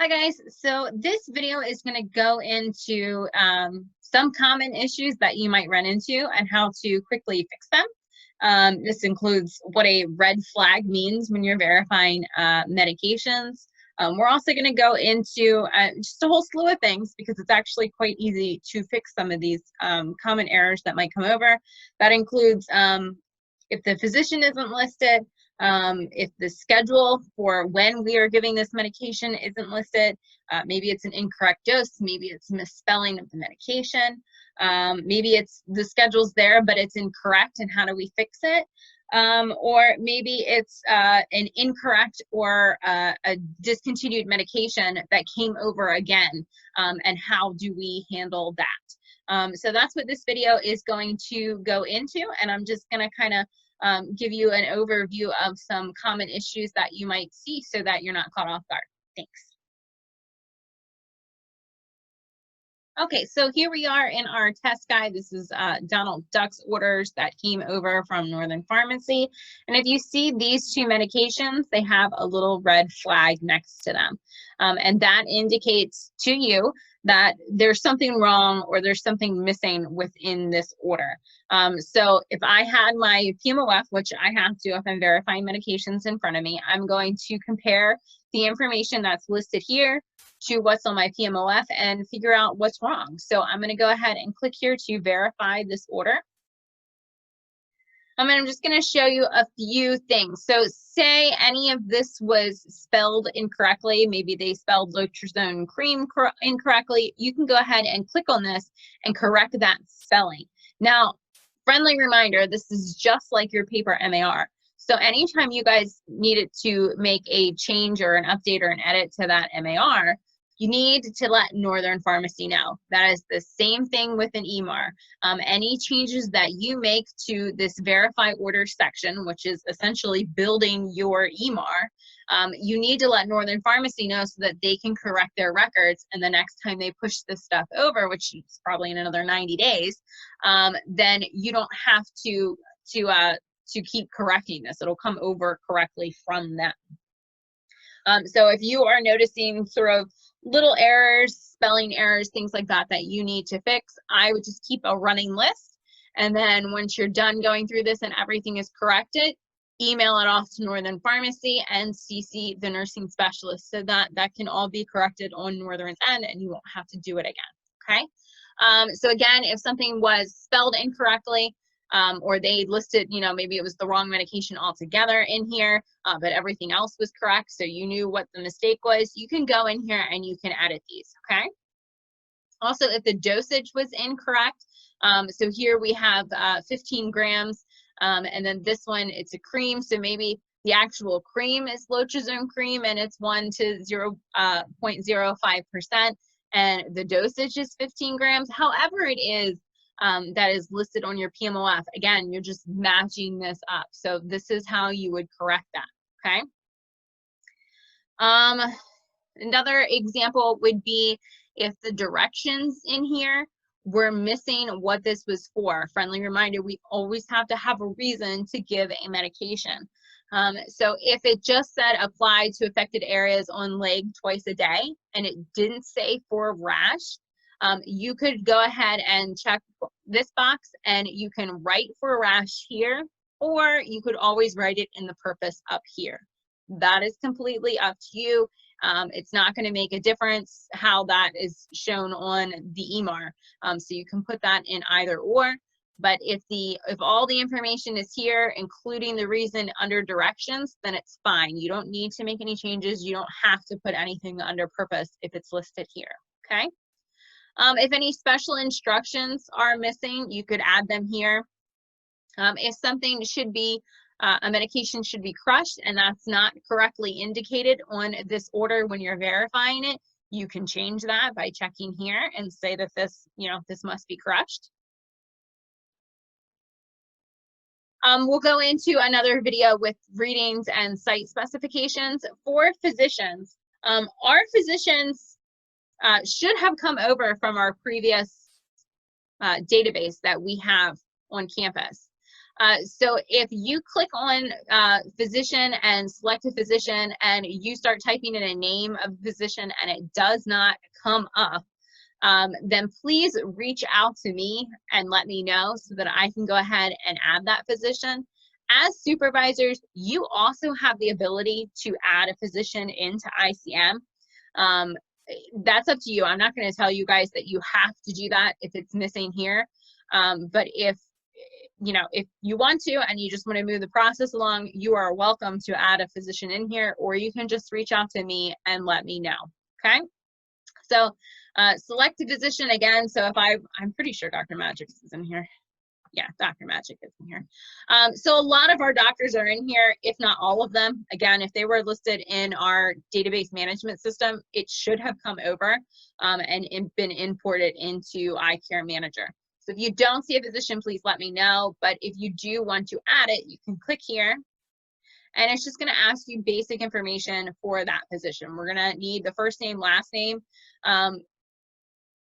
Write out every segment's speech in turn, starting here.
Hi guys, so this video is going to go into some common issues that you might run into and how to quickly fix them. This includes what a red flag means when you're verifying medications. We're also going to go into just a whole slew of things because it's actually quite easy to fix some of these common errors that might come over. That includes if the physician isn't listed, if the schedule for when we are giving this medication isn't listed, maybe it's an incorrect dose, maybe it's misspelling of the medication, maybe it's the schedule's there but it's incorrect and how do we fix it, or maybe it's an incorrect or a discontinued medication that came over again, and how do we handle that. So that's what this video is going to go into, and I'm just going to kind of give you an overview of some common issues that you might see so that you're not caught off guard. Thanks. Okay, so here we are in our test guide. This is Donald Duck's orders that came over from Northern Pharmacy. And if you see these two medications, they have a little red flag next to them. And that indicates to you that there's something wrong or there's something missing within this order. So if I had my PMOF, which I have to if I'm verifying medications in front of me, I'm going to compare the information that's listed here to what's on my PMOF and figure out what's wrong. So I'm going to go ahead and click here to verify this order. And I'm just going to show you a few things. So say any of this was spelled incorrectly, maybe they spelled Lotrozone cream incorrectly, you can go ahead and click on this and correct that spelling. Now, friendly reminder, this is just like your paper MAR. So anytime you guys needed to make a change or an update or an edit to that MAR, you need to let Northern Pharmacy know. That is the same thing with an EMAR. Any changes that you make to this verify order section, which is essentially building your EMAR, you need to let Northern Pharmacy know so that they can correct their records, and the next time they push this stuff over, which is probably in another 90 days, then you don't have to keep correcting this. It'll come over correctly from them. So if you are noticing sort of little errors, spelling errors, things like that that you need to fix, I would just keep a running list. And then once you're done going through this and everything is corrected, email it off to Northern Pharmacy and CC the nursing specialist so that that can all be corrected on Northern's end and you won't have to do it again, okay? So again, if something was spelled incorrectly, or they listed, you know, maybe it was the wrong medication altogether in here, but everything else was correct, so you knew what the mistake was, you can go in here and you can edit these, okay? Also, if the dosage was incorrect, so here we have 15 grams, and then this one, it's a cream, so maybe the actual cream is Lotrozone cream, and it's 1 to 0.05%, and the dosage is 15 grams. However it is, that is listed on your PMOF. Again, you're just matching this up. So this is how you would correct that, okay? Another example would be if the directions in here were missing what this was for. Friendly reminder, we always have to have a reason to give a medication. So if it just said apply to affected areas on leg twice a day, and it didn't say for rash, you could go ahead and check this box and you can write for a rash here, or you could always write it in the purpose up here. That is completely up to you. It's not going to make a difference how that is shown on the EMAR. So you can put that in either or, but if all the information is here, including the reason under directions, then it's fine. You don't need to make any changes. You don't have to put anything under purpose if it's listed here, okay? If any special instructions are missing, you could add them here. If something should be, a medication should be crushed and that's not correctly indicated on this order when you're verifying it, you can change that by checking here and say that this, you know, this must be crushed. We'll go into another video with readings and site specifications. For physicians, our physicians should have come over from our previous database that we have on campus. So if you click on physician and select a physician and you start typing in a name of a physician and it does not come up, then please reach out to me and let me know so that I can go ahead and add that physician. As supervisors, you also have the ability to add a physician into ICM. That's up to you. I'm not going to tell you guys that you have to do that if it's missing here. But if you want to and you just want to move the process along, you are welcome to add a physician in here, or you can just reach out to me and let me know. Okay. So select a physician again. So if I'm pretty sure Dr. Magic is in here. Yeah, Dr. Magic is in here. So a lot of our doctors are in here, if not all of them. Again, if they were listed in our database management system, it should have come over and been imported into iCare Manager. So if you don't see a physician, please let me know. But if you do want to add it, you can click here. And it's just going to ask you basic information for that physician. We're going to need the first name, last name.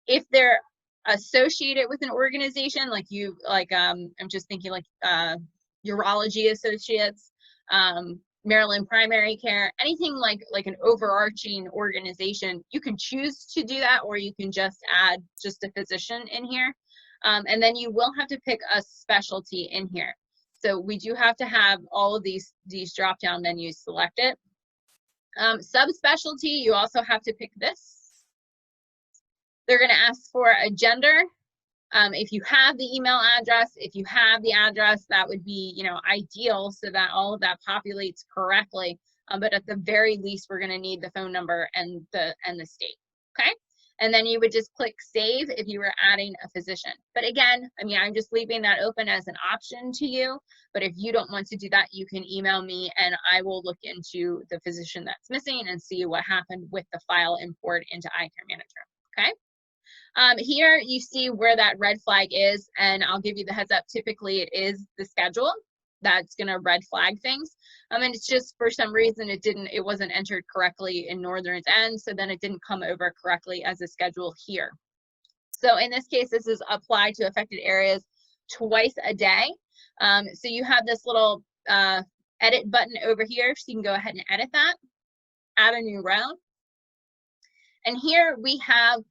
If they're associated with an organization, I'm just thinking like Urology Associates, Maryland Primary Care, anything like an overarching organization, you can choose to do that, or you can just add just a physician in here. And then you will have to pick a specialty in here. So we do have to have all of these drop-down menus selected. Subspecialty, you also have to pick this. They're going to ask for a gender. If you have the email address, if you have the address, that would be, ideal so that all of that populates correctly. But at the very least, we're going to need the phone number and the state. Okay. And then you would just click save if you were adding a physician. But again, I'm just leaving that open as an option to you. But if you don't want to do that, you can email me and I will look into the physician that's missing and see what happened with the file import into iCare Manager. Okay. Here you see where that red flag is, and I'll give you the heads up. Typically it is the schedule that's going to red flag things. And it's just for some reason it wasn't entered correctly in Northern's End, so then it didn't come over correctly as a schedule here. So in this case, this is apply to affected areas twice a day. So you have this little edit button over here, so you can go ahead and edit that, add a new row. And here we have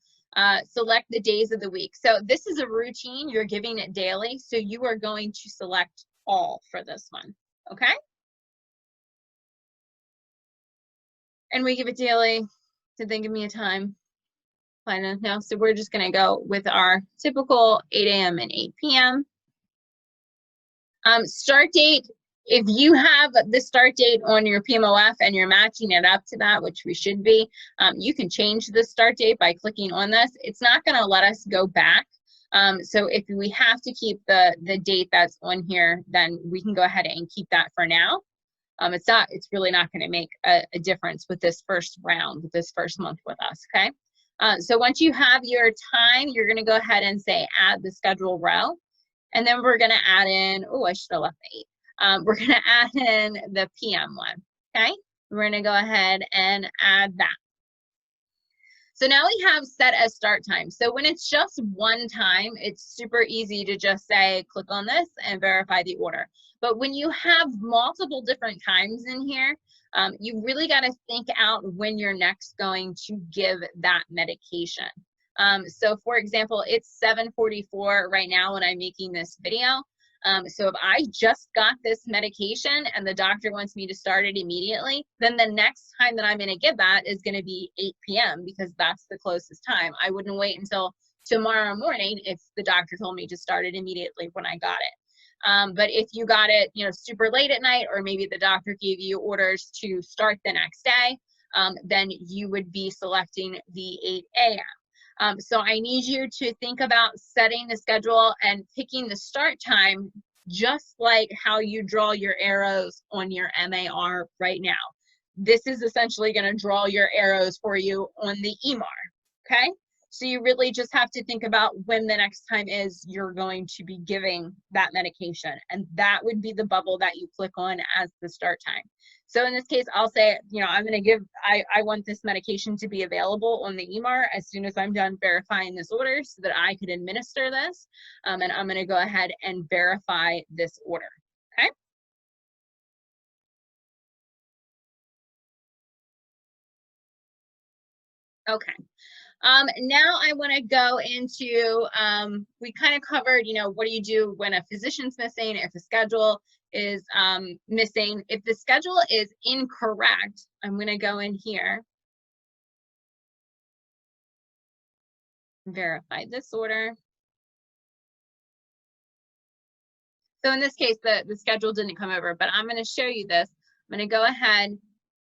select the days of the week. So this is a routine, you're giving it daily, so you are going to select all for this one, okay? And we give it daily. Did they give me a time? No, so we're just gonna go with our typical 8 a.m. and 8 p.m. Start date, if you have the start date on your PMOF and you're matching it up to that, which we should be, you can change the start date by clicking on this. It's not gonna let us go back. So if we have to keep the date that's on here, then we can go ahead and keep that for now. It's really not going to make a difference with this first round, with this first month with us, okay? So once you have your time, you're going to go ahead and say add the schedule row. And then we're going to add in, oh, I should have left the 8. We're going to add in the PM one, okay? We're going to go ahead and add that. So now we have set as start time. So when it's just one time, it's super easy to just say, click on this and verify the order. But when you have multiple different times in here, you really got to think out when you're next going to give that medication. So for example, it's 7:44 right now when I'm making this video. So if I just got this medication and the doctor wants me to start it immediately, then the next time that I'm going to give that is going to be 8 p.m. because that's the closest time. I wouldn't wait until tomorrow morning if the doctor told me to start it immediately when I got it. But if you got it, super late at night, or maybe the doctor gave you orders to start the next day, then you would be selecting the 8 a.m. So I need you to think about setting the schedule and picking the start time, just like how you draw your arrows on your MAR right now. This is essentially going to draw your arrows for you on the EMAR, okay? So you really just have to think about when the next time is you're going to be giving that medication. And that would be the bubble that you click on as the start time. So in this case, I'll say, I'm going to give, I want this medication to be available on the EMAR as soon as I'm done verifying this order so that I could administer this. And I'm going to go ahead and verify this order. Okay. Now I want to go into, we kind of covered, what do you do when a physician's missing, if a schedule is missing. If the schedule is incorrect, I'm going to go in here, verify this order. So in this case, the schedule didn't come over, but I'm going to show you this. I'm going to go ahead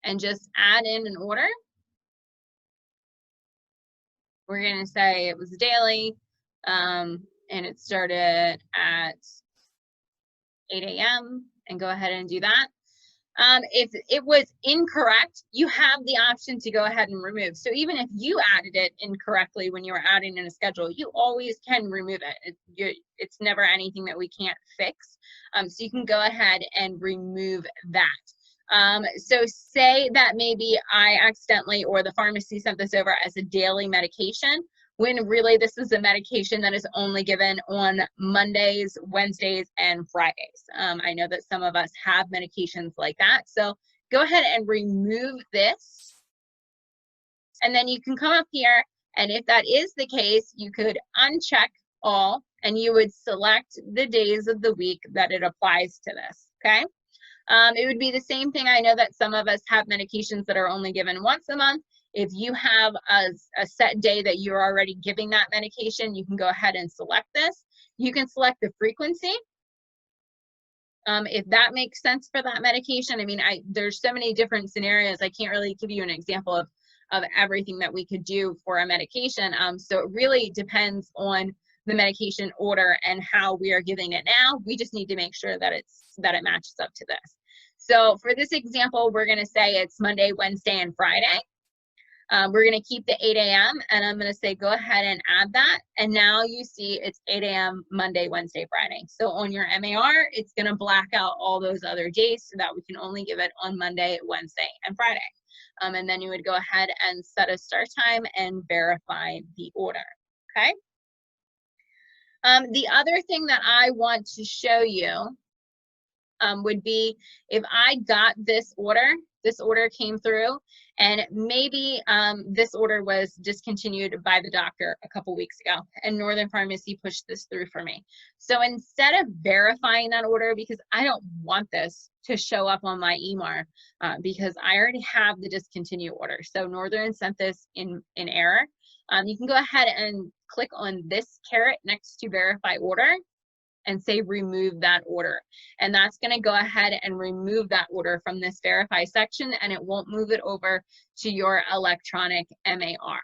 and just add in an order. We're going to say it was daily, and it started at 8 a.m. and go ahead and do that. If it was incorrect, you have the option to go ahead and remove. So even if you added it incorrectly when you were adding in a schedule, you always can remove it. It's never anything that we can't fix. So you can go ahead and remove that. So say that maybe I accidentally, or the pharmacy sent this over as a daily medication, when really this is a medication that is only given on Mondays, Wednesdays, and Fridays. I know that some of us have medications like that. So go ahead and remove this. And then you can come up here, and if that is the case, you could uncheck all, and you would select the days of the week that it applies to this, okay? It would be the same thing. I know that some of us have medications that are only given once a month. If you have a set day that you're already giving that medication, you can go ahead and select this. You can select the frequency. If that makes sense for that medication. I mean, there's so many different scenarios. I can't really give you an example of everything that we could do for a medication. So it really depends on the medication order and how we are giving it now. We just need to make sure that it matches up to this. So for this example, we're going to say it's Monday, Wednesday, and Friday. We're going to keep the 8 a.m. and I'm going to say go ahead and add that. And now you see it's 8 a.m. Monday, Wednesday, Friday. So on your MAR, it's going to black out all those other days so that we can only give it on Monday, Wednesday, and Friday. And then you would go ahead and set a start time and verify the order. Okay. The other thing that I want to show you would be if I got this order came through, and maybe this order was discontinued by the doctor a couple weeks ago, and Northern Pharmacy pushed this through for me. So instead of verifying that order, because I don't want this to show up on my EMAR, because I already have the discontinue order. So Northern sent this in error. You can go ahead and click on this caret next to verify order and say remove that order. And that's going to go ahead and remove that order from this verify section, and it won't move it over to your electronic MAR.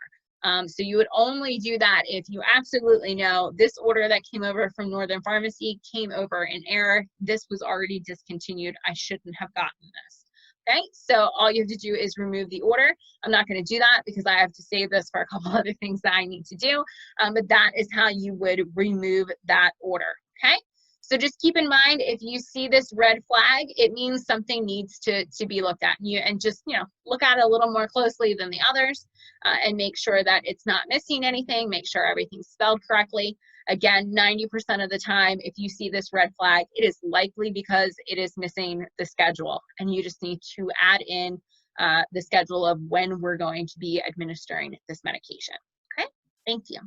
So you would only do that if you absolutely know this order that came over from Northern Pharmacy came over in error. This was already discontinued. I shouldn't have gotten this. Okay, so all you have to do is remove the order. I'm not going to do that because I have to save this for a couple other things that I need to do, but that is how you would remove that order. Okay, so just keep in mind, if you see this red flag, it means something needs to be looked at. And just, look at it a little more closely than the others, and make sure that it's not missing anything. Make sure everything's spelled correctly. Again, 90% of the time, if you see this red flag, it is likely because it is missing the schedule, and you just need to add in the schedule of when we're going to be administering this medication. Okay, thank you.